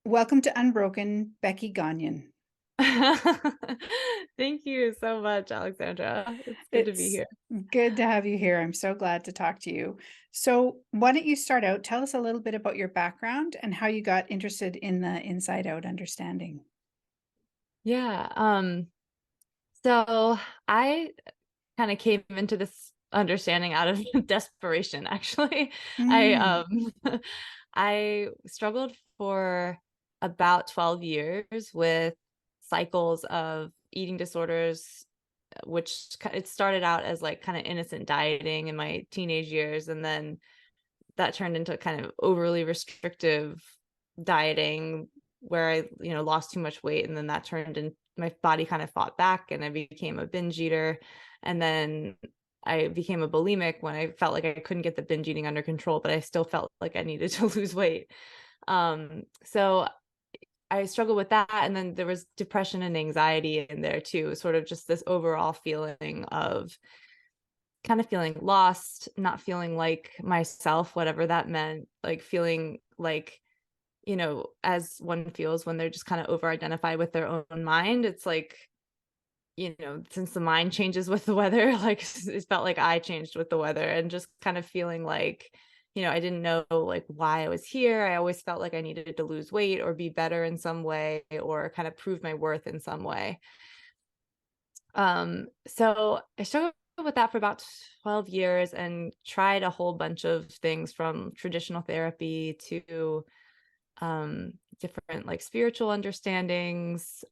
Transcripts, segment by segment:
Welcome to Unbroken, Becky Gagnon. Thank you so much, Alexandra. It's good to be It's here. good to have you here. I'm so glad to talk to you. So, why don't you start out? Tell us a little bit about your background and how you got interested in the inside out understanding. Yeah. So I kind of came into this understanding out of desperation, actually. I Mm, I struggled for about 12 years with cycles of eating disorders, which it started out as like kind of innocent dieting in my teenage years, and then that turned into kind of overly restrictive dieting where I lost too much weight. And then that turned in my body kind of fought back and I became a binge eater. And then I became a bulimic when I felt like I couldn't get the binge eating under control, but I still felt like I needed to lose weight. So I struggled with that. And then there was depression and anxiety in there too, sort of just this overall feeling of kind of feeling lost, not feeling like myself, whatever that meant, like feeling like, as one feels when they're just kind of over identified with their own mind. It's like, since the mind changes with the weather, like it felt like I changed with the weather and just kind of feeling like, I didn't know like why I was here. I always felt like I needed to lose weight or be better in some way or kind of prove my worth in some way. So I struggled with that for about 12 years and tried a whole bunch of things from traditional therapy to different like spiritual understandings,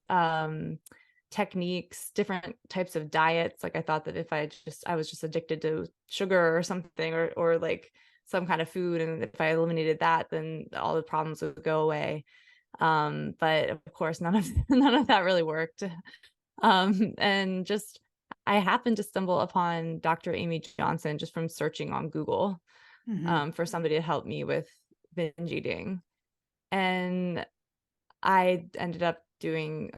techniques, different types of diets. Like I thought that if I was just addicted to sugar or something or like some kind of food, and if I eliminated that, then all the problems would go away. But of course, none of none of that really worked. And just I happened to stumble upon Dr. Amy Johnson just from searching on Google mhm. for somebody to help me with binge eating. And I ended up doing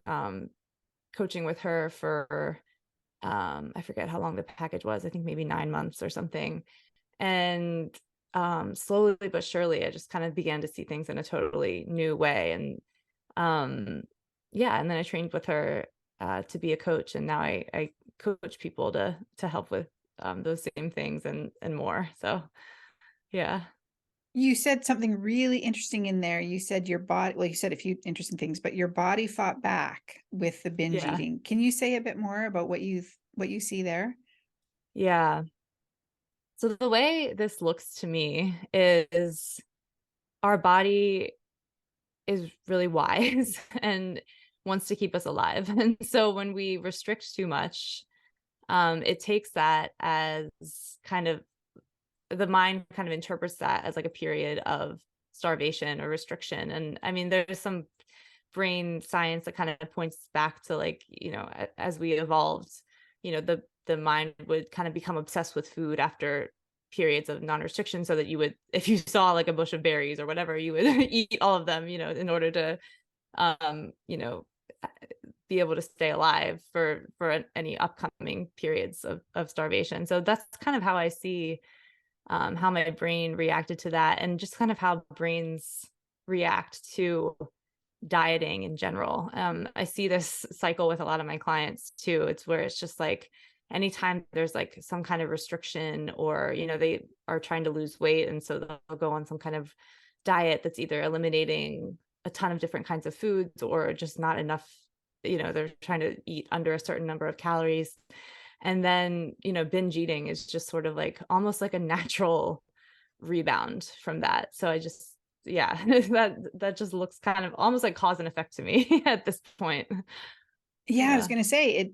coaching with her for I forget how long the package was. I think maybe 9 months or something. And slowly but surely, I just kind of began to see things in a totally new way. And um, yeah, and then I trained with her to be a coach, and now I coach people to help with those same things and more. So yeah, You said something really interesting in there. You said your body, well, you said a few interesting things, but your body fought back with the binge yeah, eating. Can you say a bit more about what you see there? yeah. So the way this looks to me is our body is really wise and wants to keep us alive. And so when we restrict too much, it takes that as kind of the mind kind of interprets that as like a period of starvation or restriction. And I mean, there's some brain science that kind of points back to like, as we evolved, the mind would kind of become obsessed with food after periods of non-restriction, so that you would, if you saw like a bush of berries or whatever, you would eat all of them, in order to um, you know, be able to stay alive for any upcoming periods of starvation. So that's kind of how I see how my brain reacted to that, and just kind of how brains react to dieting in general. I see this cycle with a lot of my clients too. It's where it's just like anytime there's like some kind of restriction, or they are trying to lose weight, and so they'll go on some kind of diet that's either eliminating a ton of different kinds of foods or just not enough. They're trying to eat under a certain number of calories, and then binge eating is just sort of like almost like a natural rebound from that. So I just, yeah, that just looks kind of almost like cause and effect to me at this point. Yeah, I was Yeah. going to say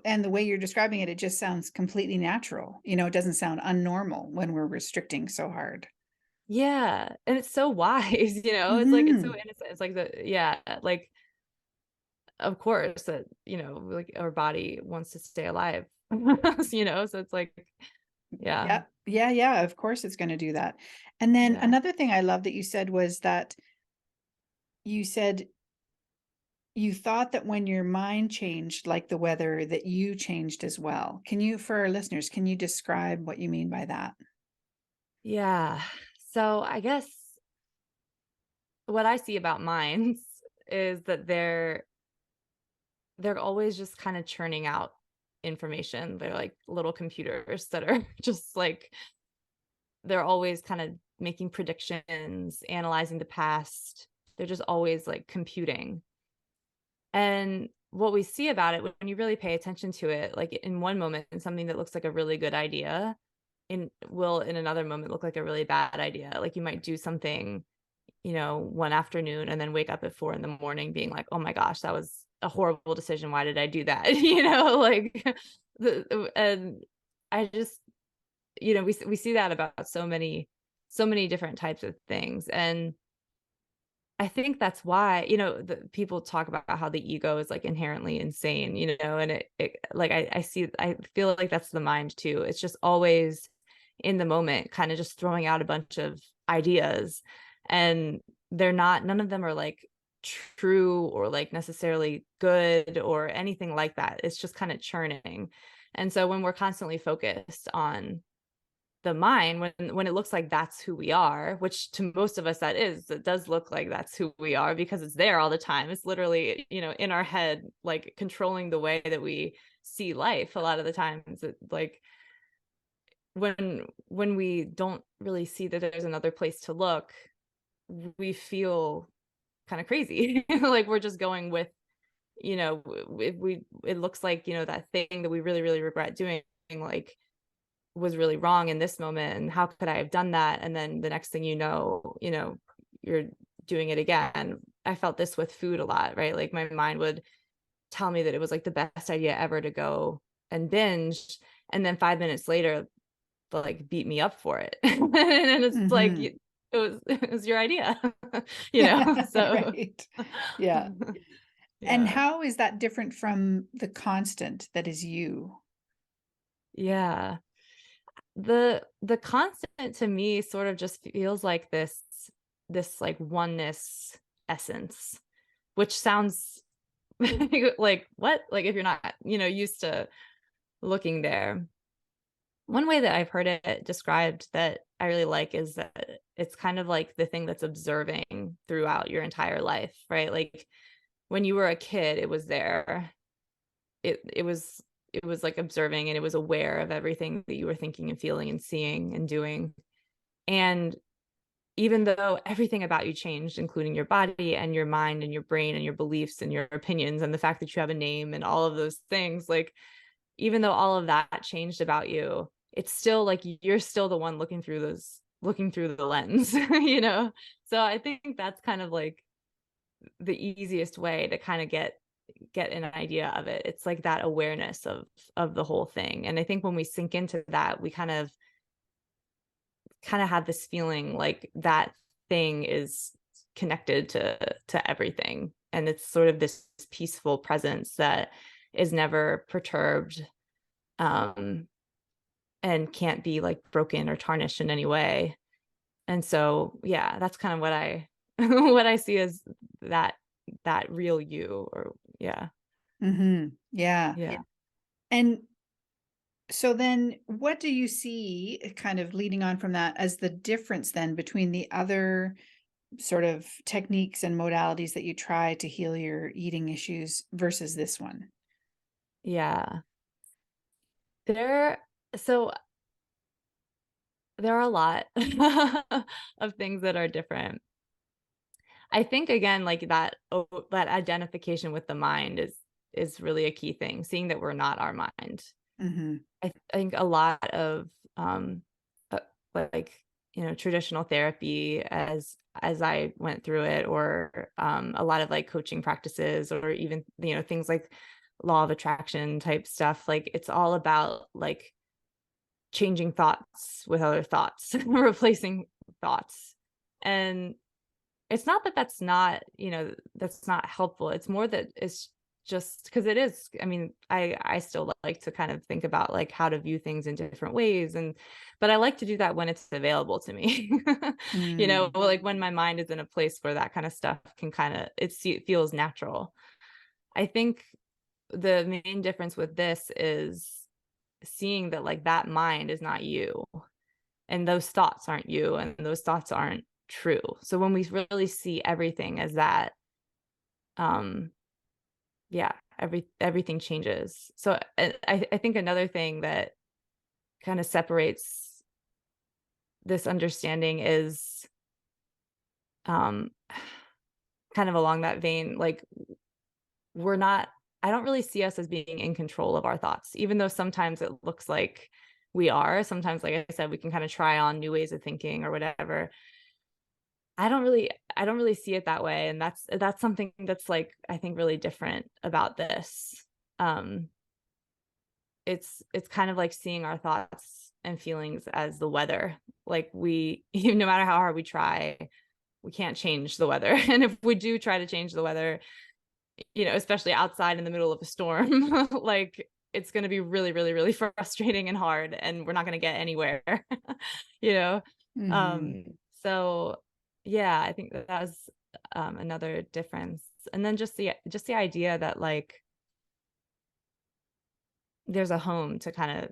and the way you're describing it, it just sounds completely natural. It doesn't sound unnormal when we're restricting so hard. Yeah. And it's so wise, it's like it's so Hmm. innocent. It's like yeah, like of course that, like our body wants to stay alive. So it's like, yeah. Yeah, yeah, yeah. Of course, it's going to do that. And then Yeah. another thing I love that you said was that you said you thought that when your mind changed, like the weather, that you changed as well. For our listeners, can you describe what you mean by that? Yeah. So I guess what I see about minds is that they're always just kind of churning out information. They're like little computers that are just like they're always kind of making predictions, analyzing the past. They're just always like computing. And what we see about it when you really pay attention to it, like in one moment, something that looks like a really good idea in another moment look like a really bad idea. Like you might do something, one afternoon and then wake up at 4 in the morning being like, oh my gosh, that was a horrible decision. Why did I do that? Like and I just, we see that about so many different types of things. And I think that's why, the people talk about how the ego is like inherently insane, and it like I feel like that's the mind too. It's just always in the moment, kind of just throwing out a bunch of ideas, and none of them are like true or like necessarily good or anything like that. It's just kind of churning. And so when we're constantly focused on the mind, when it looks like that's who we are, which to most of us it does look like that's who we are because it's there all the time. It's literally, in our head, like controlling the way that we see life a lot of the times. Like when we don't really see that there's another place to look, we feel kind of crazy. Like we're just going with, it looks like, that thing that we really, really regret doing, like was really wrong in this moment, and how could I have done that? And then the next thing you're doing it again. I felt this with food a lot, right? Like my mind would tell me that it was like the best idea ever to go and binge, and then 5 minutes later like beat me up for it. And it's like Hmm. it was your idea. So Right. Yeah. And yeah. how is that different from the constant that is you? Yeah. The constant to me sort of just feels like this like oneness essence, which sounds like what? Like if you're not, used to looking there. One way that I've heard it described that I really like is that it's kind of like the thing that's observing throughout your entire life, right? Like when you were a kid, it was there. It was like observing, and it was aware of everything that you were thinking and feeling and seeing and doing. And even though everything about you changed, including your body and your mind and your brain and your beliefs and your opinions and the fact that you have a name and all of those things, like even though all of that changed about you, it's still like you're still the one looking through the lens, So I think that's kind of like the easiest way to kind of get an idea of it. It's like that awareness of the whole thing. And I think when we sink into that, we kind of have this feeling like that thing is connected to everything, and it's sort of this peaceful presence that is never perturbed, um and can't be like broken or tarnished in any way. And so yeah, that's kind of what I what I see as that that real you. Or yeah. Hmm. Yeah. Yeah. And so then what do you see kind of leading on from that as the difference then between the other sort of techniques and modalities that you try to heal your eating issues versus this one? Yeah. there so there are a lot of things that are different. I think again, like that identification with the mind is really a key thing, seeing that we're not our mind. Hmm. I think a lot of uh, like traditional therapy, as I went through it, or a lot of like coaching practices, or even things like law of attraction type stuff, like it's all about like changing thoughts with other thoughts, replacing thoughts. And it's not that that's not helpful. It's more that it's just because it is. I mean, I still like to kind of think about like how to view things in different ways, but I like to do that when it's available to me. Mm. Like when my mind is in a place where that kind of stuff can kind of it feels natural. I think the main difference with this is seeing that like that mind is not you, and those thoughts aren't you, and those thoughts aren't true. So when we really see everything as that, um, yeah, everything changes. So I think another thing that kind of separates this understanding is, um, kind of along that vein, like we're not I don't really see us as being in control of our thoughts, even though sometimes it looks like we are. Sometimes, like I said, we can kind of try on new ways of thinking or whatever. I don't really see it that way. And that's something that's like, I think really different about this. Um, it's kind of like seeing our thoughts and feelings as the weather. Like no matter how hard we try, we can't change the weather. And if we do try to change the weather, especially outside in the middle of a storm, like it's going to be really, really, really frustrating and hard, and we're not going to get anywhere, you know? Mm-hmm. Um, so yeah, I think that was another difference. And then just the idea that like there's a home to kind of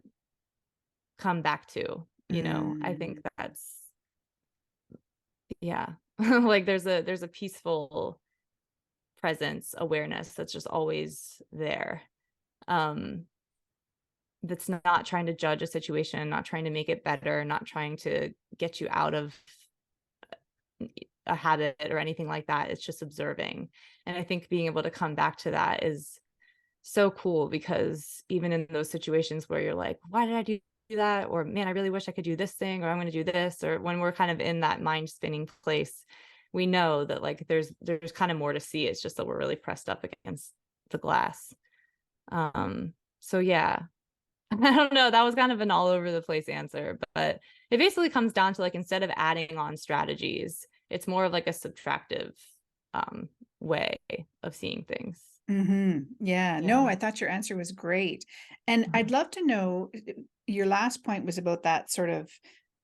come back to, I think Mm. that's, yeah, like there's a peaceful presence, awareness that's just always there. Um, that's not trying to judge a situation, not trying to make it better, not trying to get you out of a habit or anything like that. It's just observing. And I think being able to come back to that is so cool, because even in those situations where you're like, why did I do that? Or man, I really wish I could do this thing, or I'm going to do this, or when we're kind of in that mind spinning place, we know that like there's kind of more to see. It's just that we're really pressed up against the glass. So yeah, I don't know. That was kind of an all over the place answer, but it basically comes down to like instead of adding on strategies, it's more of like a subtractive um, way of seeing things. Mm-hmm. Yeah. No, Yeah. I thought your answer was great. And I'd Mhm. love to know, your last point was about that sort of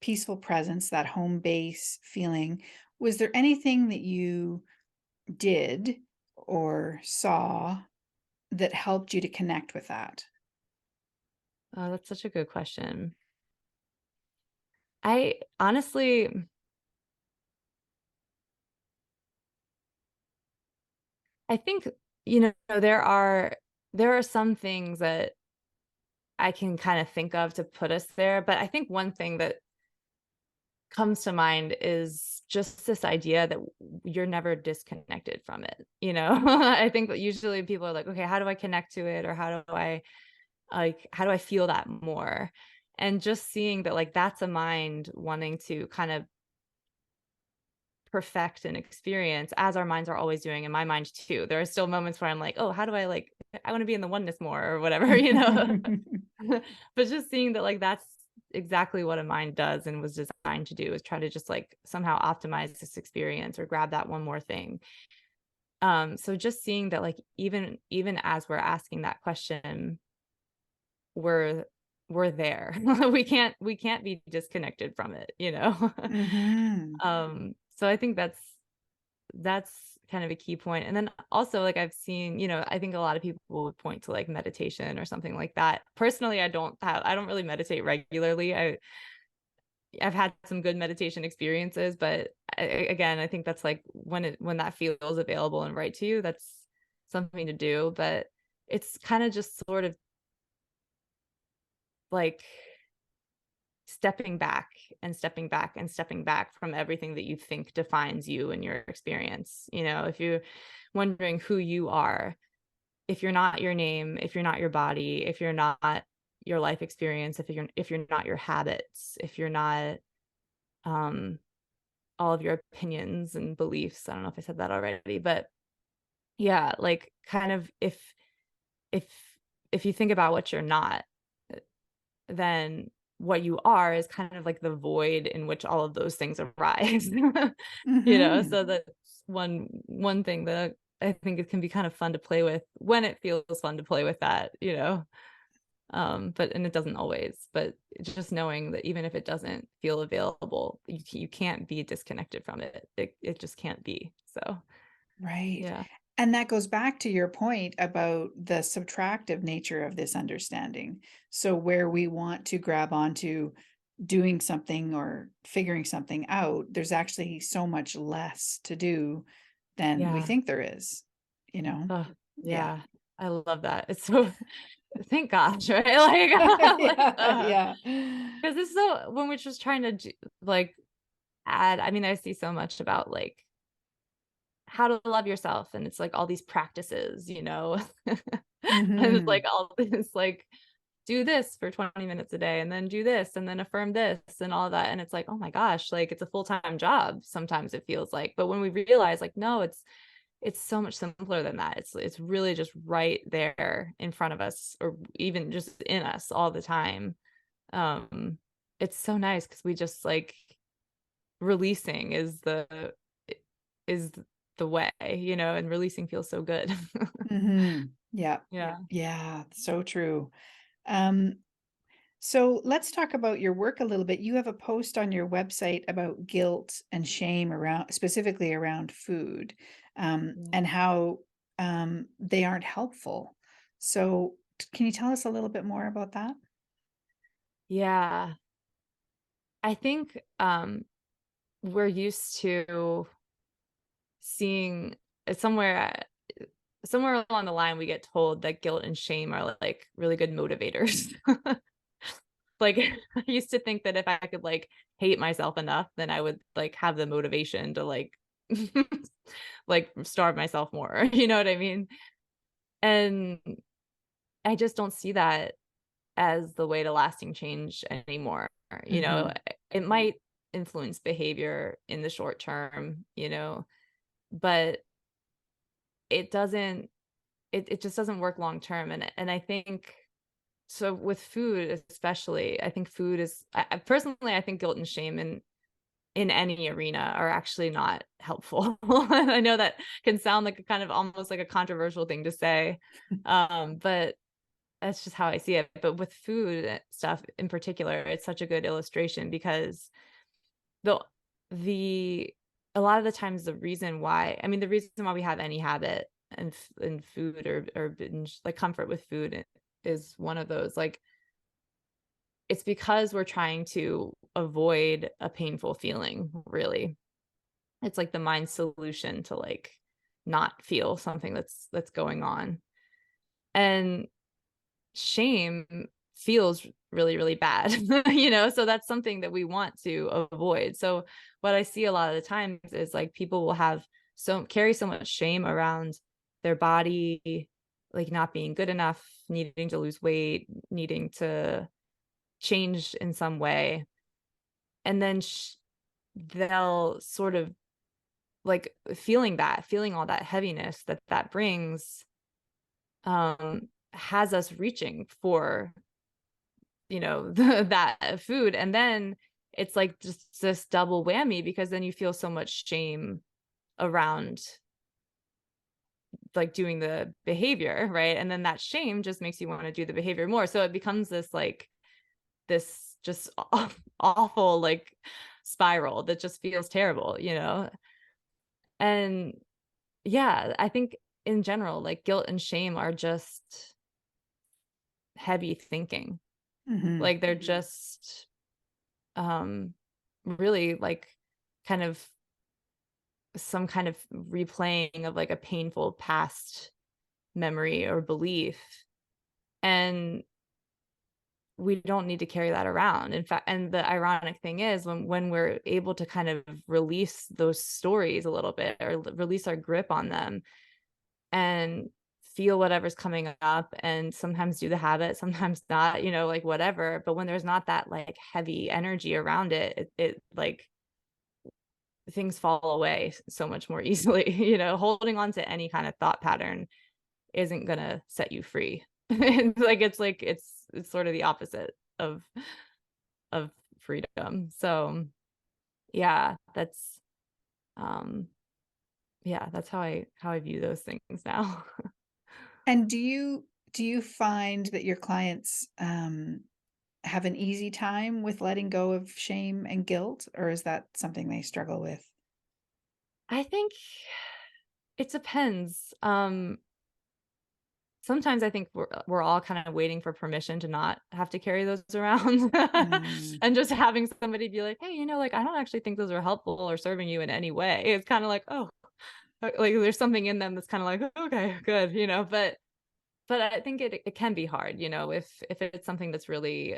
peaceful presence, that home base feeling. Was there anything that you did or saw that helped you to connect with that? Oh, that's such a good question. I honestly, I think, there are some things that I can kind of think of to put us there, but I think one thing that comes to mind is just this idea that you're never disconnected from it, I think that usually people are like, okay, how do I connect to it, or how do I feel that more? And just seeing that like that's a mind wanting to kind of perfect an experience, as our minds are always doing, in my mind too. There are still moments where I'm like, oh, how do I want to be in the oneness more or whatever, But just seeing that like that's exactly what a mind does and was designed to do, is try to just like somehow optimize this experience or grab that one more thing. So just seeing that like even as we're asking that question, we're we're there. We can't be disconnected from it. Mm-hmm. So I think that's kind of a key point. And then also like I've seen, I think a lot of people would point to like meditation or something like that. Personally, I don't really meditate regularly. I've had some good meditation experiences, but again, I think that's like when that feels available and right to you, that's something to do. But it's kind of just sort of like stepping back and stepping back and stepping back from everything that you think defines you and your experience. If you're wondering who you are, if you're not your name, if you're not your body, if you're not your life experience, if you're not your habits, if you're not um all of your opinions and beliefs. I don't know if I said that already, but yeah, like kind of if if you think about what you're not, then what you are is kind of like the void in which all of those things arise. Mm-hmm. So that's one thing that I think it can be kind of fun to play with when it feels fun to play with that. But and it doesn't always, but just knowing that even if it doesn't feel available, you can't be disconnected from it just can't be. So Right. yeah. And that goes back to your point about the subtractive nature of this understanding. So, where we want to grab onto doing something or figuring something out, there's actually so much less to do than we Yeah. think there is, you know? Oh, Yeah. yeah. I love that. It's so thank gosh, right? Like, like, Yeah, yeah. because it's so when we're just trying to like add, I mean, I see so much about like how to love yourself, and it's like all these practices, and it's like Mhm. all this like do this for 20 minutes a day and then do this and then affirm this and all that. And it's like, oh my gosh, like it's a full-time job sometimes it feels like. But when we realize like, no, it's so much simpler than that. It's really just right there in front of us or even just in us all the time. Um, it's so nice because we just like releasing is the way, and releasing feels so good. Mhm. Yeah. Yeah. Yeah, so true. Um, so let's talk about your work a little bit. You have a post on your website about guilt and shame around specifically around food, Yeah. and how, they aren't helpful. So can you tell us a little bit more about that? Yeah. I think we're used to seeing somewhere somewhere along the line we get told that guilt and shame are like really good motivators. Like I used to think that if I could like hate myself enough, then I would like have the motivation to like like starve myself more. You know what I mean? And I just don't see that as the way to lasting change anymore. You know, Mhm. it might influence behavior in the short term, but it doesn't it just doesn't work long term. And I think so with food especially, I think food is personally I think guilt and shame in any arena are actually not helpful. I know that can sound like a kind of almost like a controversial thing to say. But that's just how I see it. But with food stuff in particular, it's such a good illustration because the the a lot of the times the reason why we have any habit and food or binge, like comfort with food is one of those. Like it's because we're trying to avoid a painful feeling, really. It's like the mind's solution to like not feel something that's going on. And shame feels really, really bad, so that's something that we want to avoid. So what I see a lot of the times is like people will carry so much shame around their body, like not being good enough, needing to lose weight, needing to change in some way. And then they'll sort of like feeling all that heaviness that brings, has us reaching for that food. And then it's like just this double whammy because then you feel so much shame around like doing the behavior, right? And then that shame just makes you want to do the behavior more, so it becomes this like this just awful like spiral that just feels terrible. And yeah, I think in general like guilt and shame are just heavy thinking. Mhm. Like they're just um really like kind of some kind of replaying of like a painful past memory or belief. And we don't need to carry that around. In fact, and the ironic thing is when we're able to kind of release those stories a little bit or release our grip on them and feel whatever's coming up and sometimes do the habit, sometimes not, like whatever. But when there's not that like heavy energy around it like things fall away so much more easily. Holding on to any kind of thought pattern isn't gonna set you free. And it's sort of the opposite of freedom. So yeah, um that's how I view those things now. And do you find that your clients, have an easy time with letting go of shame and guilt, or is that something they struggle with? I think it depends. sometimes I think we're all kind of waiting for permission to not have to carry those around Mm, and just having somebody be like, "Hey, like, I don't actually think those are helpful or serving you in any way." It's kind of like, "Oh, like there's something in them that's kind of like, okay, good, but I think it can be hard, if it's something that's really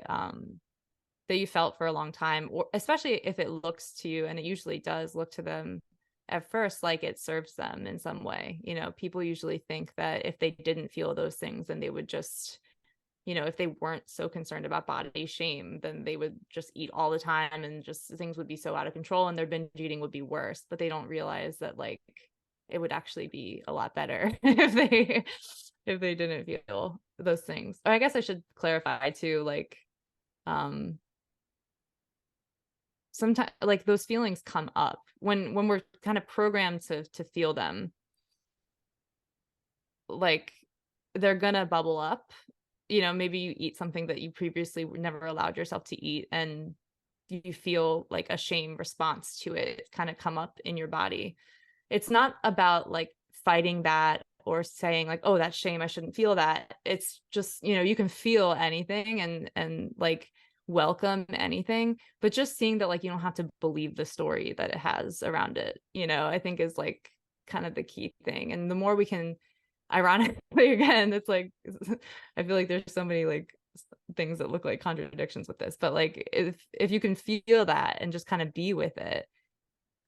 that you felt for a long time, or especially if it looks to you, and it usually does look to them at first like it serves them in some way. People usually think that if they didn't feel those things, then they would just, if they weren't so concerned about body shame, then they would just eat all the time and just things would be so out of control and their binge eating would be worse. But they don't realize that like it would actually be a lot better if they didn't feel those things. Or I guess I should clarify too, like um sometimes like those feelings come up when we're kind of programmed to feel them, like they're gonna bubble up. Maybe you eat something that you previously never allowed yourself to eat, and you feel like a shame response to it kind of come up in your body. It's not about like fighting that or saying like, oh, that's shame, I shouldn't feel that. It's just, you can feel anything and like welcome anything, but just seeing that like you don't have to believe the story that it has around it, I think is like kind of the key thing. And the more we can, ironically, again, it's like I feel like there's so many like things that look like contradictions with this, but like if you can feel that and just kind of be with it,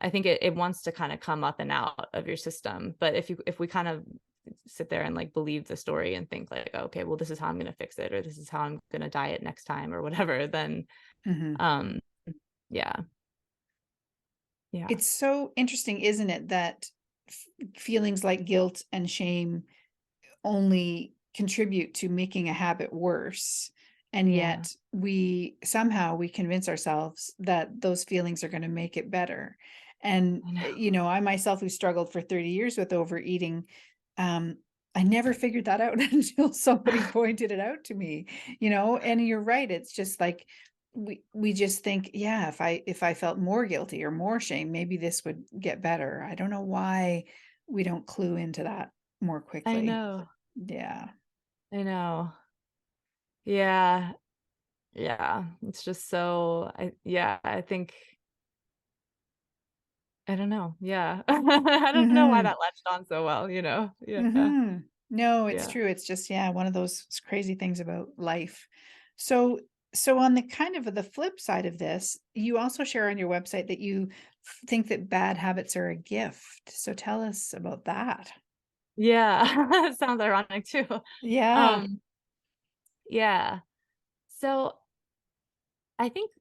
I think it wants to kind of come up and out of your system. But if we kind of sit there and like believe the story and think like, okay, well, this is how I'm going to fix it, or this is how I'm going to diet next time or whatever, then mhm. um yeah. Yeah. It's so interesting, isn't it, that feelings like guilt and shame only contribute to making a habit worse. And Yeah. yet we convince ourselves that those feelings are going to make it better. And, I know. I myself who struggled for 30 years with overeating, um, I never figured that out until somebody pointed it out to me, and you're right. It's just like we just think, yeah, if I felt more guilty or more shame, maybe this would get better. I don't know why we don't clue into that more I quickly. know. Yeah. I know. Yeah. Yeah. It's just so I think I don't know. Yeah. I don't know why Mhm. that latched on so well, Yeah. Mhm. No, it's Yeah. true. It's just, yeah, one of those crazy things about life. So so on the kind of the flip side of this, you also share on your website that you think that bad habits are a gift. So tell us about that. Yeah. It sounds ironic too. Yeah. Um, yeah. So I think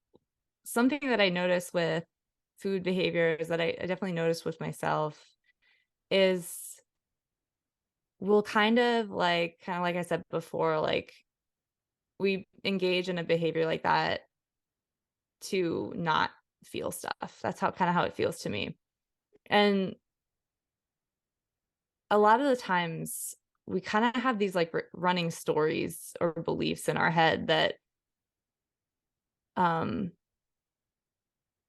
something that I notice with food behaviors that I definitely notice with myself is we'll kind of like I said before, like we engage in a behavior like that to not feel stuff. That's how it feels to me. And a lot of the times we kind of have these like running stories or beliefs in our head that um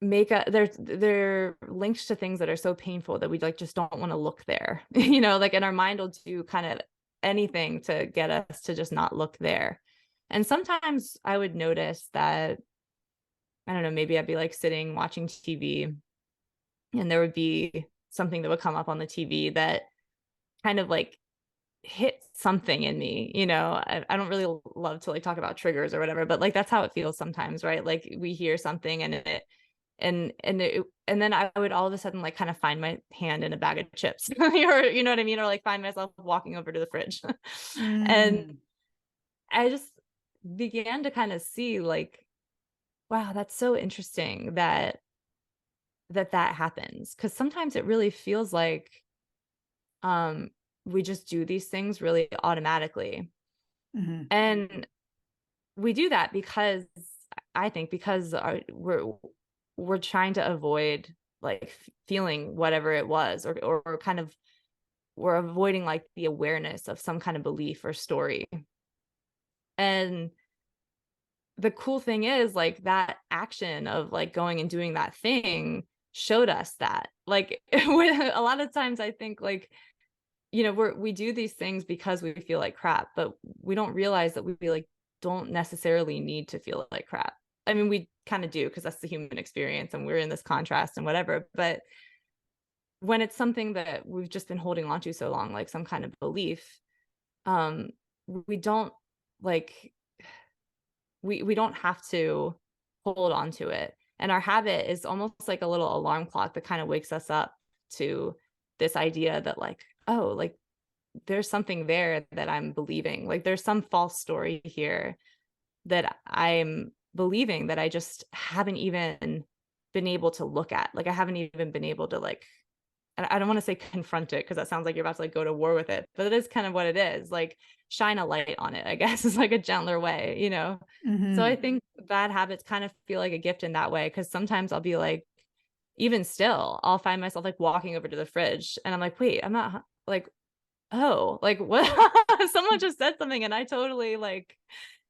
they're linked to things that are so painful that we like just don't want to look there. Like, and our mind will do kind of anything to get us to just not look there. And sometimes I would notice that, I don't know, maybe I'd be like sitting watching TV and there would be something that would come up on the TV that kind of like hit something in me. I don't really love to like talk about triggers or whatever, but like that's how it feels sometimes, right? Like we hear something and then I would all of a sudden like kind of find my hand in a bag of chips or you know what I mean, or like find myself walking over to the fridge. And Mm. I just began to kind of see like, wow, that's so interesting that happens, because sometimes it really feels like um we just do these things really automatically. Mhm. And we do that because I think because we're trying to avoid like feeling whatever it was, or kind of we're avoiding like the awareness of some kind of belief or story. And the cool thing is like that action of like going and doing that thing showed us that like a lot of times I think like we do these things because we feel like crap, but we don't realize that we like don't necessarily need to feel like crap. I mean, we kind of do because that's the human experience and we're in this contrast and whatever. But when it's something that we've just been holding on to so long, like some kind of belief, um, we don't like we don't have to hold on to it. And our habit is almost like a little alarm clock that kind of wakes us up to this idea that like, oh, like there's something there that I'm believing. Like there's some false story here that I'm believing that I just haven't even been able to look at. Like I haven't even been able to like, and I don't want to say confront it because that sounds like you're about to like go to war with it, but it is kind of what it is. Like shine a light on it, I guess is like a gentler way, you know? So I Hmm. think bad habits kind of feel like a gift in that way. Cause sometimes I'll be like, even still, I'll find myself like walking over to the fridge and I'm like, wait, I'm not like, oh, like what? Someone just said something and I totally like,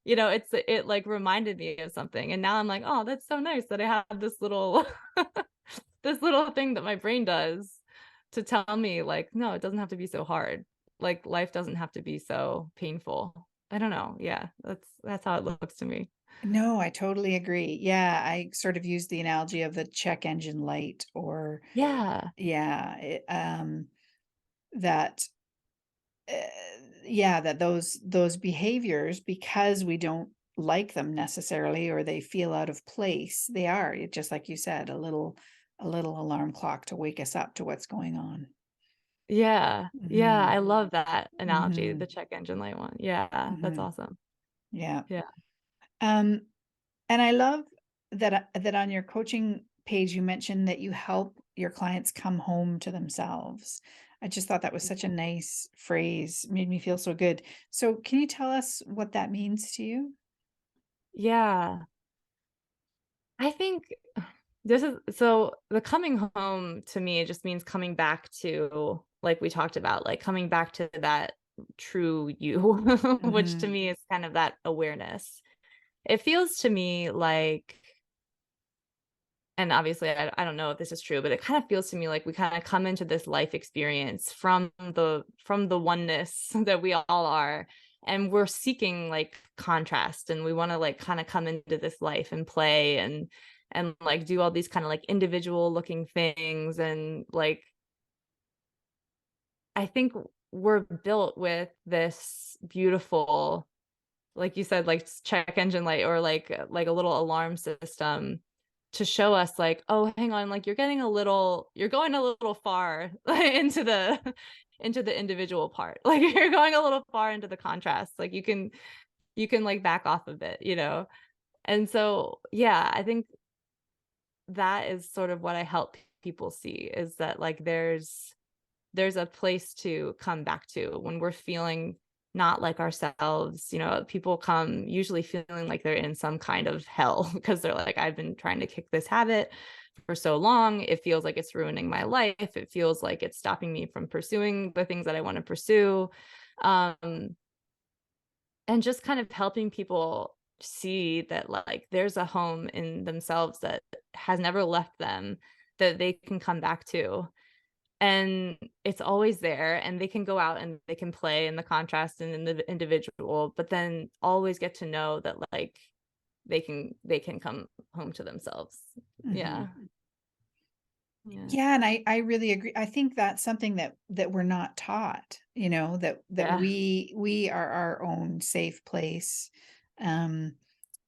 it like reminded me of something. And now I'm like, oh, that's so nice that I have this little this little thing that my brain does to tell me like, no, it doesn't have to be so hard. Like life doesn't have to be so painful. I don't know. Yeah, that's how it looks to me. No, I totally agree. Yeah, I sort of use the analogy of the check engine light, or Yeah. yeah, that uh, yeah, that those behaviors, because we don't like them necessarily, or they feel out of place, they are just like you said, a little alarm clock to wake us up to what's going on. Yeah. Yeah. Hmm. I love that analogy, Hmm. the check engine light one. Yeah. That's Hmm. awesome. Yeah. Yeah. Um, and I love that on your coaching page, you mentioned that you help your clients come home to themselves. I just thought that was such a nice phrase, made me feel so good. So can you tell us what that means to you? Yeah. I think this is so the coming home to me, it just means coming back to, like we talked about, like coming back to that true you, which to Hmm. me is kind of that awareness. It feels to me like, and obviously I don't know if this is true, but it kind of feels to me like we kind of come into this life experience from the oneness that we all are. And we're seeking like contrast and we want to like kind of come into this life and play and like do all these kind of like individual looking things. And like I think we're built with this beautiful, like you said, like check engine light or like a little alarm system to show us like, oh, hang on, like you're going a little far into the individual part. Like you're going a little far into the contrast. Like you can like back off a bit, you know? And so, yeah, I think that is sort of what I help people see is that like there's a place to come back to when we're feeling not like ourselves. People come usually feeling like they're in some kind of hell because they're like, I've been trying to kick this habit for so long. It feels like it's ruining my life. It feels like it's stopping me from pursuing the things that I want to pursue. Um, and just kind of helping people see that like there's a home in themselves that has never left them that they can come back to, and it's always there and they can go out and they can play in the contrast and in the individual, but then always get to know that like they can come home to themselves. Hmm. Yeah. Yeah. Yeah, and I really agree. I think that's something that we're not taught, that Yeah. we are our own safe place, um,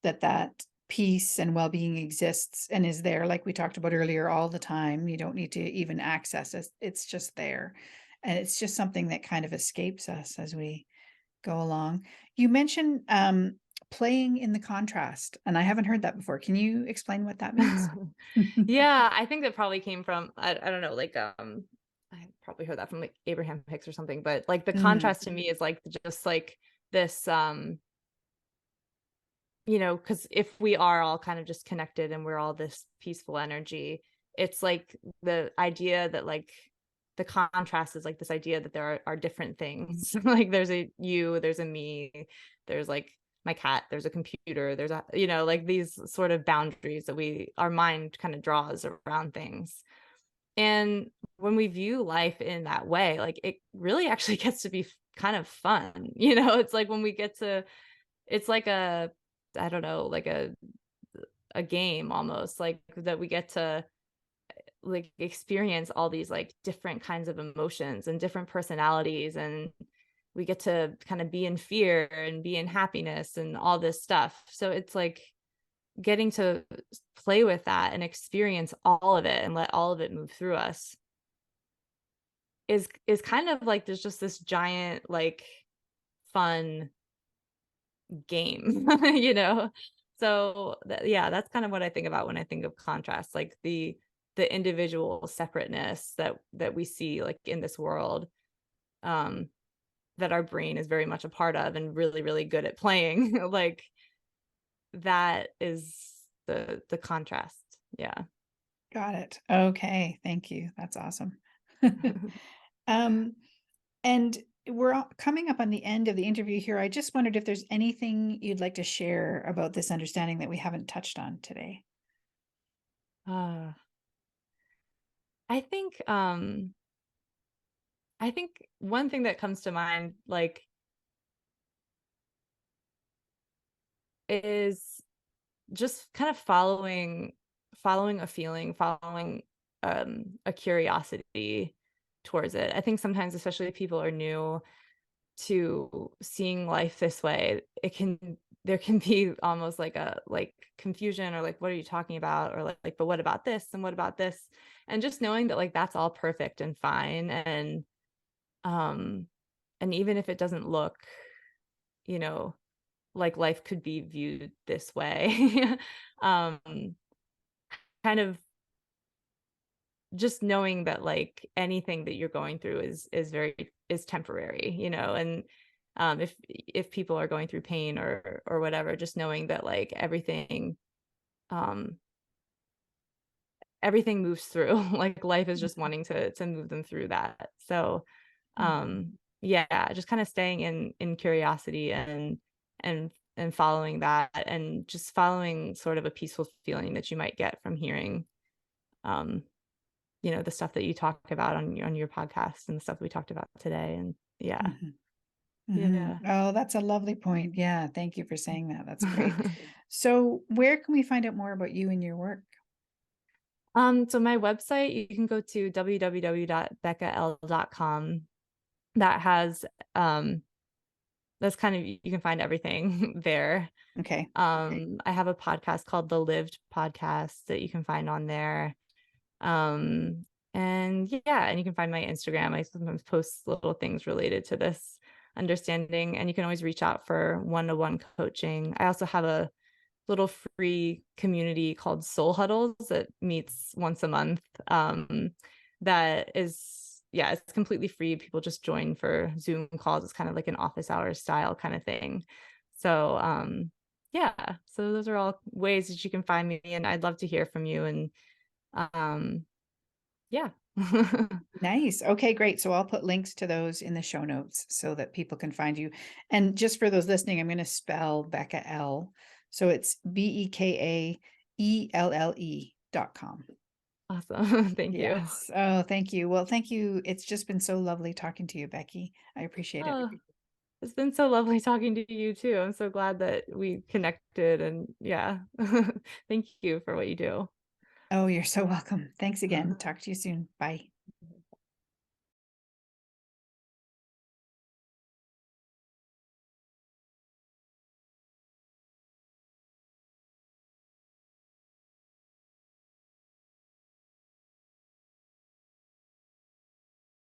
that peace and well-being exists and is there, like we talked about earlier, all the time. You don't need to even access it. It's just there. And it's just something that kind of escapes us as we go along. You mentioned playing in the contrast, and I haven't heard that before. Can you explain what that means? Yeah, I think that probably came from I don't know, like I probably heard that from like Abraham Hicks or something, but like the Mm, contrast to me is like just like this because if we are all kind of just connected and we're all this peaceful energy, it's like the idea that like the contrast is like this idea that there are different things. Like there's a you, there's a me, there's like my cat, there's a computer, there's like these sort of boundaries that our mind kind of draws around things. And when we view life in that way, like, it really actually gets to be kind of fun, It's like when we get to it's like a I don't know, like a game almost, like, that we get to, like, experience all these, like, different kinds of emotions and different personalities, and we get to kinda be in fear and be in happiness and all this stuff. So it's like getting to play with that and experience all of it and let all of it move through us is kind of like there's just this giant, like, fun game, you know? So, yeah, that's kind of what I think about when I think of contrast, like the individual separateness that we see, like, in this world, um, that our brain is very much a part of and really, really good at playing, like, that is the contrast, yeah. Got it. Okay, thank you. That's awesome. Um, and we're coming up on the end of the interview here. I just wondered if there's anything you'd like to share about this understanding that we haven't touched on today. Uh, I think, I think one thing that comes to mind, like, is just kind of following a feeling, following, a curiosity towards it. I think sometimes, especially if people are new to seeing life this way, there can be almost like a, like, confusion, or like, "What are you talking about?" Or like, "But what about this? And what about this?" And just knowing that, like, that's all perfect and fine, um, and even if it doesn't look, you know, like life could be viewed this way, um, kind of just knowing that, like, anything that you're going through is temporary, and, if people are going through pain or whatever, just knowing that, like, um, everything moves through, like, life is just wanting to move them through that. So, Mhm. yeah, just kinda staying in curiosity and following that, and just following sort of a peaceful feeling that you might get from hearing, um the stuff that you talk about on your podcast and the stuff we talked about today, and yeah. Mhm. Mhm. Yeah. Oh, that's a lovely point. Yeah, thank you for saying that. That's great. So, where can we find out more about you and your work? So my website, you can go to www.bekaelle.com. That has, that's kind of you can find everything there. Okay. I have a podcast called The Lived Podcast that you can find on there. Um, and yeah, and you can find my Instagram. I sometimes post little things related to this understanding, and you can always reach out for one-to-one coaching. I also have a little free community called Soul Huddles that meets once a month. That is, yeah, it's completely free. People just join for Zoom calls. It's kind of like an office hours style kind of thing. So, yeah, so those are all ways that you can find me, and I'd love to hear from you. And um, yeah. Nice. Okay, great. So I'll put links to those in the show notes so that people can find you. And just for those listening, I'm going to spell Beka Elle. So it's BekaElle.com. Awesome. Thank you. Yes. Oh, thank you. Well, thank you. It's just been so lovely talking to you, Becky. I appreciate it. Oh, it's been so lovely talking to you too. I'm so glad that we connected, and yeah. Thank you for what you do. Oh, you're so welcome. Thanks again. Talk to you soon. Bye.